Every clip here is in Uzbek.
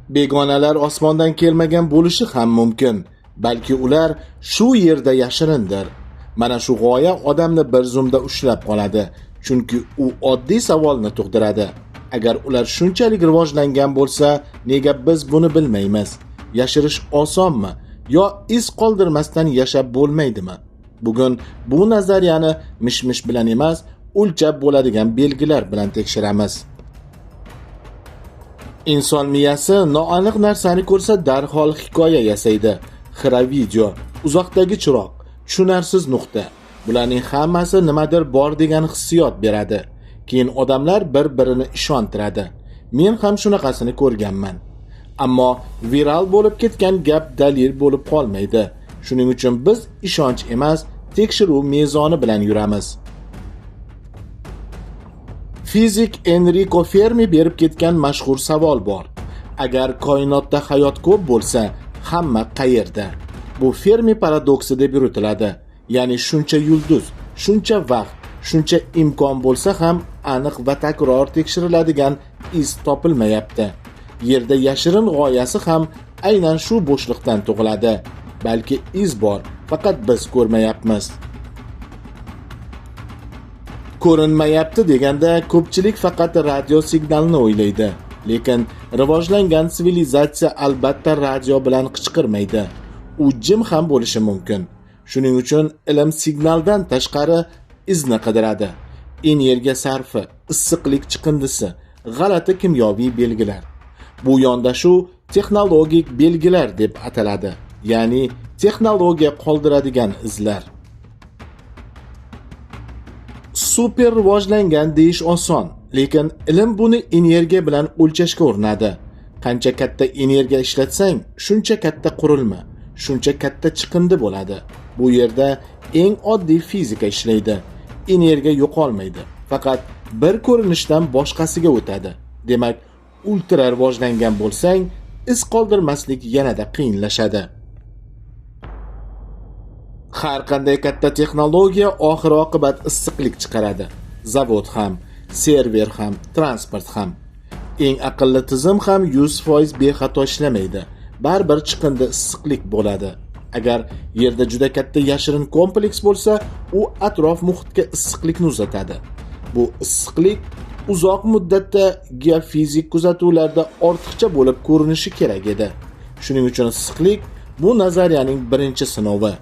Begonalar osmondan kelmagan bo'lishi ham mumkin, balki ular shu yerda yashirindir. Mana shu g'oya odamni bir zumda ushlab qoladi, chunki u oddiy savolni tug'diradi. Agar ular shunchalik rivojlangan bo'lsa, nega biz buni bilmaymiz? Yashirish osonmi yo iz qoldirmasdan yashab bo'lmaydimi? Bugun bu nazariyani mish-mish bilan emas, o'lchab bo'ladigan belgilar bilan tekshiramiz. Inson miyasi noaniq narsani ko'rsa darhol hikoya yasaydi. Xira video, uzoqdagi chiroq, tushunarsiz nuqta. Bularning hammasi nimadir bor degan hissiyot beradi. Keyin odamlar bir-birini ishontiradi. Men ham shunaqasini ko'rganman. Ammo viral bo'lib ketgan gap dalil bo'lib qolmaydi. Shuning uchun biz ishonch emas, tekshiruv mezoni bilan yuramiz. Fizik Enrico Fermi berib ketgan mashhur savol bor. Agar koinotda hayot ko'p bo'lsa, hamma qayerda? Bu Fermi paradoksi deb yuritiladi. Ya'ni shuncha yulduz, shuncha vaqt, shuncha imkon bo'lsa ham aniq va takror tekshiriladigan iz topilmayapti. Yerda yashirin g'oyasi ham aynan shu bo'shliqdan tug'iladi. Balki iz bor, faqat biz ko'rmayapmiz. Ko'rinmayapti deganda ko'pchilik faqat radio signalni o'ylaydi. Lekin rivojlangan sivilizatsiya albatta radio bilan qichqirmaydi. U jim ham bo'lishi mumkin. Shuning uchun ilm signaldan tashqari izni qidiradi. Energiya sarfi, issiqlik chiqindisi, g'alati kimyoviy belgilar. Bu yondashuv texnologik belgilar deb ataladi. Ya'ni texnologiya qoldiradigan izlar. Super rivojlangan deyish oson, lekin ilm buni energiya bilan o'lchashga urinadi. Qancha katta energiya ishlatsang, shuncha katta qurilma, shuncha katta chiqindi bo'ladi. Bu yerda eng oddiy fizika ishlaydi. Energiya yo'qolmaydi, faqat bir ko'rinishdan boshqasiga o'tadi. Demak, ultra rivojlangan bo'lsang, iz qoldirmaslik yanada qiyinlashadi. Har qanday katta texnologiya oxir-oqibat issiqlik chiqaradi. Zavod ham, server ham, transport ham. Eng aqlli tizim ham 100% bexato ishlamaydi. Baribir chiqindi issiqlik bo'ladi. Agar yerda juda katta yashirin kompleks bo'lsa, u atrof muhitga issiqlikni uzatadi. Bu issiqlik uzoq muddatda geofizik kuzatuvlarda ortiqcha bo'lib ko'rinishi kerak edi. Shuning uchun issiqlik bu nazariyaning birinchi sinovi.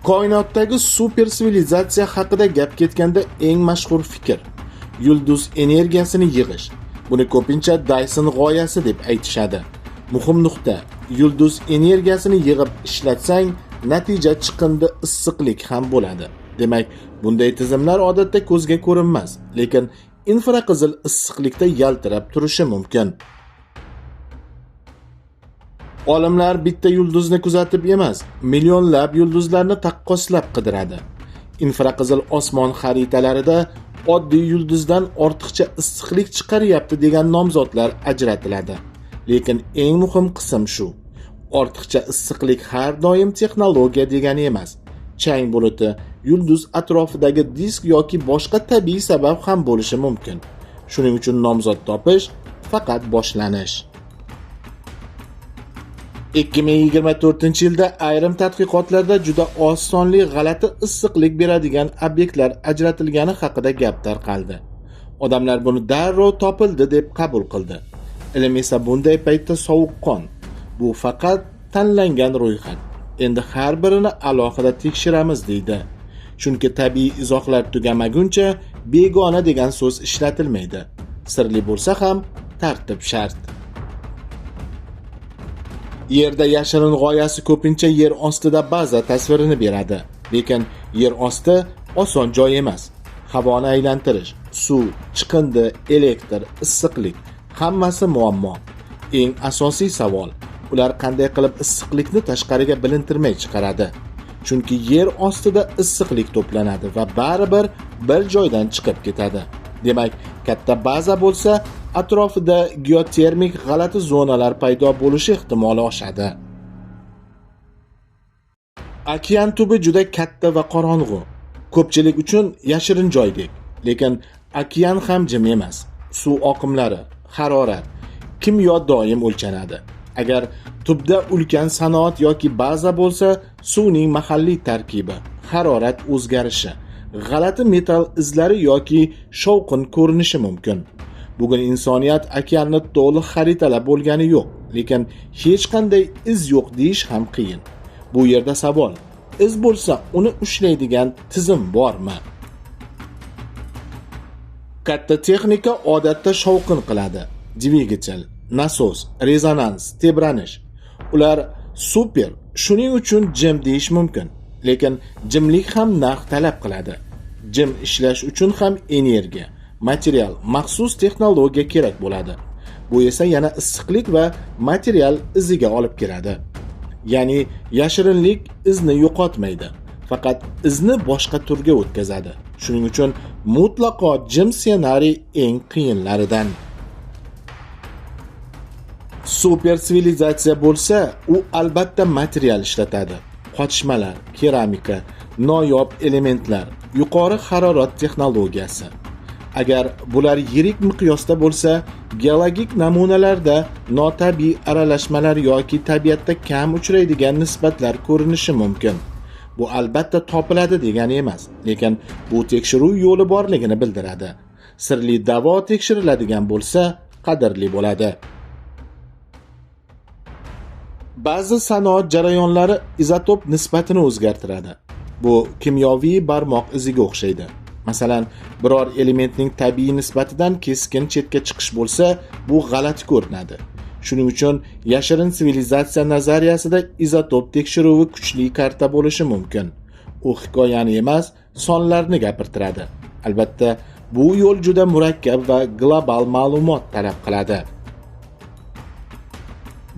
Koinotdagi super sivilizatsiya haqida gap ketganda eng mashhur fikr yulduz energiyasini yig'ish. Buni ko'pincha Dyson g'oyasi deb aytishadi. Muhim nuqta, yulduz energiyasini yig'ib ishlatsang, natija chiqindi issiqlik ham bo'ladi. Demak, bunday tizimlar odatda ko'zga ko'rinmas, lekin infraqizil issiqlikda yaltirab turishi mumkin. Olimlar bitta yulduzni kuzatib emas, millionlab yulduzlarni taqqoslab qidiradi. Infraqizil osmon xaritalarida oddiy yulduzdan ortiqcha issiqlik chiqaryapti degan nomzodlar ajratiladi. Lekin eng muhim qism shu. Ortiqcha issiqlik har doim texnologiya degani emas. Chang buluti, yulduz atrofidagi disk yoki boshqa tabiiy sabab ham bo'lishi mumkin. Shuning uchun nomzod topish faqat boshlanish. 2024-yilda ayrim tadqiqotlarda juda osonli g'alati issiqlik beradigan obyektlar ajratilgani haqida gap tarqaldi. Odamlar buni darrov topildi deb qabul qildi. Ilm esa bunday paytda sovuqqon. Bu faqat tanlangan ro'yxat. Endi har birini alohida tekshiramiz deydi. Chunki tabiiy izohlar tugamaguncha begona degan so'z ishlatilmaydi. Sirli bo'lsa ham tartib shart. Yerda yashirin g'oyasi ko'pincha yer ostida baza tasvirini beradi. Lekin yer osti oson joy emas. Havoni aylantirish, suv, chiqindi, elektr, issiqlik hammasi muammo. Eng asosiy savol, ular qanday qilib issiqlikni tashqariga bilintirmay chiqaradi? Chunki yer ostida issiqlik to'planadi va baribir bir joydan chiqib ketadi. Demak, katta baza bo'lsa, atrofida geotermik g'alati zonalar paydo bo'lishi ehtimoli oshadi. Okean tubi juda katta va qorong'u. Ko'pchilik uchun yashirin joydek, lekin okean ham jim emas. Suv oqimlari, harorat, kimyo doim o'lchanadi. Agar tubda ulkan sanoat yoki baza bo'lsa, suvning mahalliy tarkibi, harorat o'zgarishi, g'alati metall izlari yoki shovqin ko'rinishi mumkin. Bugun insoniyat okeanni to'liq xaritalab bo'lgani yo'q, lekin hech qanday iz yo'q deyish ham qiyin. Bu yerda savol: iz bo'lsa, uni ushlaydigan tizim bormi? Katta texnika odatda shovqin qiladi. Dvigatel, nasos, rezonans, tebranish. Ular super, shuning uchun jim deyish mumkin. Lekin jimlik ham narx talab qiladi. Jim ishlash uchun ham energiya, material, maxsus texnologiya kerak bo'ladi. Bu esa yana issiqlik va material iziga olib keladi. Ya'ni yashirinlik izni yo'qotmaydi, faqat izni boshqa turga o'tkazadi. Shuning uchun mutlaqo jim ssenariy eng qiyinlaridan. Super sivilizatsiya bo'lsa, u albatta material ishlatadi. Qotishmalar, keramika, noyob elementlar, yuqori harorat texnologiyasi. Agar bular yirik miqyosda bo'lsa, geologik namunalarda notabiiy aralashmalar yoki tabiatda kam uchraydigan nisbatlar ko'rinishi mumkin. Bu albatta topiladi degani emas, lekin bu tekshiruv yo'li borligini bildiradi. Sirli davo tekshiriladigan bo'lsa, qadrli bo'ladi. Ba'zi sanoat jarayonlari izotop nisbatini o'zgartiradi. Bu kimyoviy barmoq iziga o'xshaydi. Masalan, biror elementning tabiiy nisbatidan keskin chetga chiqish bo'lsa, bu g'alati ko'rinadi. Shuning uchun yashirin sivilizatsiya nazariyasida izotop tekshiruvi kuchli karta bo'lishi mumkin. U hikoyani emas, sonlarni gapirtiradi. Albatta, bu yo'l juda murakkab va global ma'lumot talab qiladi.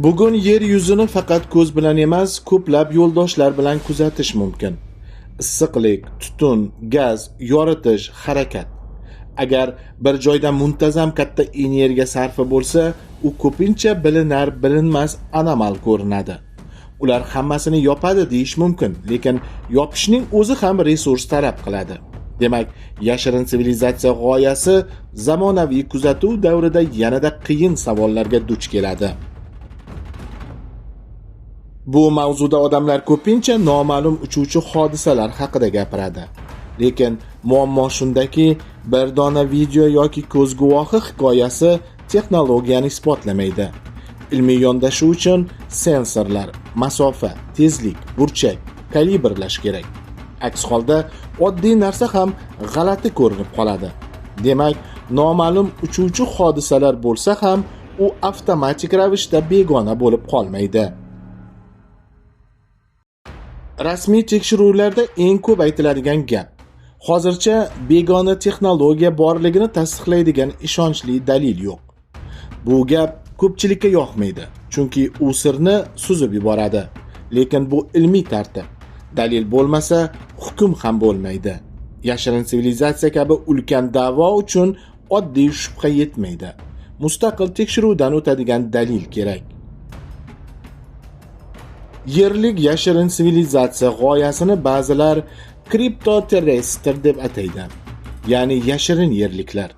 Bugun yer yuzini faqat ko'z bilan emas, ko'plab yo'ldoshlar bilan kuzatish mumkin. Issiqlik, tutun, gaz, yoritish, harakat. Agar bir joyda muntazam katta energiya sarfi bo'lsa, u ko'pincha bilinar-bilinmas anomal ko'rinadi. Ular hammasini yopadi deyish mumkin, lekin yopishning o'zi ham resurs talab qiladi. Demak, yashirin sivilizatsiya g'oyasi zamonaviy kuzatuv davrida yanada qiyin savollarga duch keladi. Bu mavzuda odamlar ko'pincha noma'lum uchuvchi hodisalar haqida gapiradi. Lekin muammo shundaki, bir dona video yoki ko'z guvohi hikoyasi texnologiyani isbotlamaydi. Ilmiy yondashuv uchun sensorlar, masofa, tezlik, burchak, kalibrlash kerak. Aks holda oddiy narsa ham g'alati ko'rinib qoladi. Demak, noma'lum uchuvchi hodisalar bo'lsa ham, u avtomatik ravishda begona bo'lib qolmaydi. Rasmiy tekshiruvlarda eng ko'p aytiladigan gap: hozircha begona texnologiya borligini tasdiqlaydigan ishonchli dalil yo'q. Bu gap ko'pchilikka yoqmaydi, chunki u sirni suzib yuboradi. Lekin bu ilmiy tartib. Dalil bo'lmasa, hukm ham bo'lmaydi. Yashirin sivilizatsiya kabi ulkan da'vo uchun oddiy shubha yetmaydi. Mustaqil tekshiruvdan o'tadigan dalil kerak. Yerlik yashirin sivilizatsiya g'oyasini ba'zilar kriptoterrestr deb ataydi. Ya'ni yashirin yerliklar.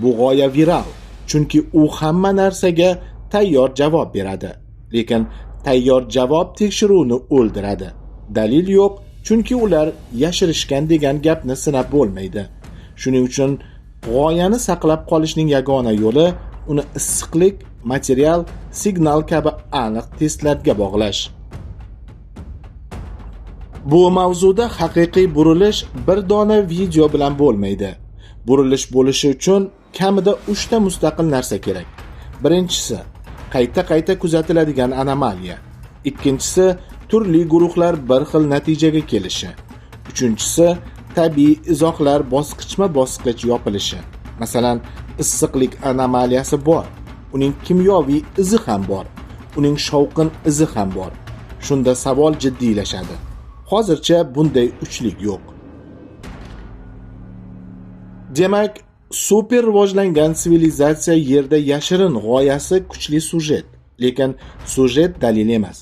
Bu g'oya viral, chunki u hamma narsaga tayyor javob beradi. Lekin tayyor javob tekshiruvni o'ldiradi. Dalil yo'q, chunki ular yashirishgan degan gapni sinab bo'lmaydi. Shuning uchun g'oyani saqlab qolishning yagona yo'li uni issiqlik, material, signal kabi aniq testlarga bog'lash. Bu mavzuda haqiqiy burilish bir dona video bilan bo'lmaydi. Burilish bo'lishi uchun kamida 3 ta mustaqil narsa kerak. Birinchisi, qayta kuzatiladigan anomaliya. Ikkinchisi, turli guruhlar bir xil natijaga kelishi. Uchinchisi, tabiiy izohlar bosqichma-bosqich yopilishi. Masalan, issiqlik anomaliyasi bor. Uning kimyoviy izi ham bor. Uning shovqin izi ham bor. Shunda savol jiddiylashadi. Hozircha bunday uchlik yo'q. Demak, super rivojlangan sivilizatsiya yerda yashirin g'oyasi kuchli sujet, lekin sujet dalil emas.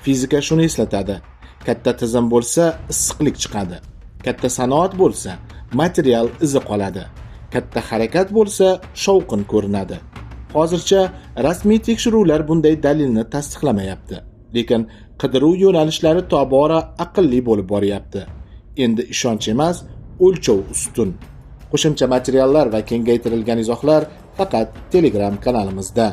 Fizika shuni eslatadi. Katta tizim bo'lsa, issiqlik chiqadi. Katta sanoat bo'lsa, material izi qoladi. Katta harakat bo'lsa, shovqin ko'rinadi. Hozircha rasmiy tekshiruvlar bunday dalilni tasdiqlamayapti. Lekin qidiruv yo'nalishlari tobora aqlli bo'lib boryapti. Endi ishonch emas, o'lchov ustun. Qo'shimcha materiallar va kengaytirilgan izohlar faqat Telegram kanalimizda.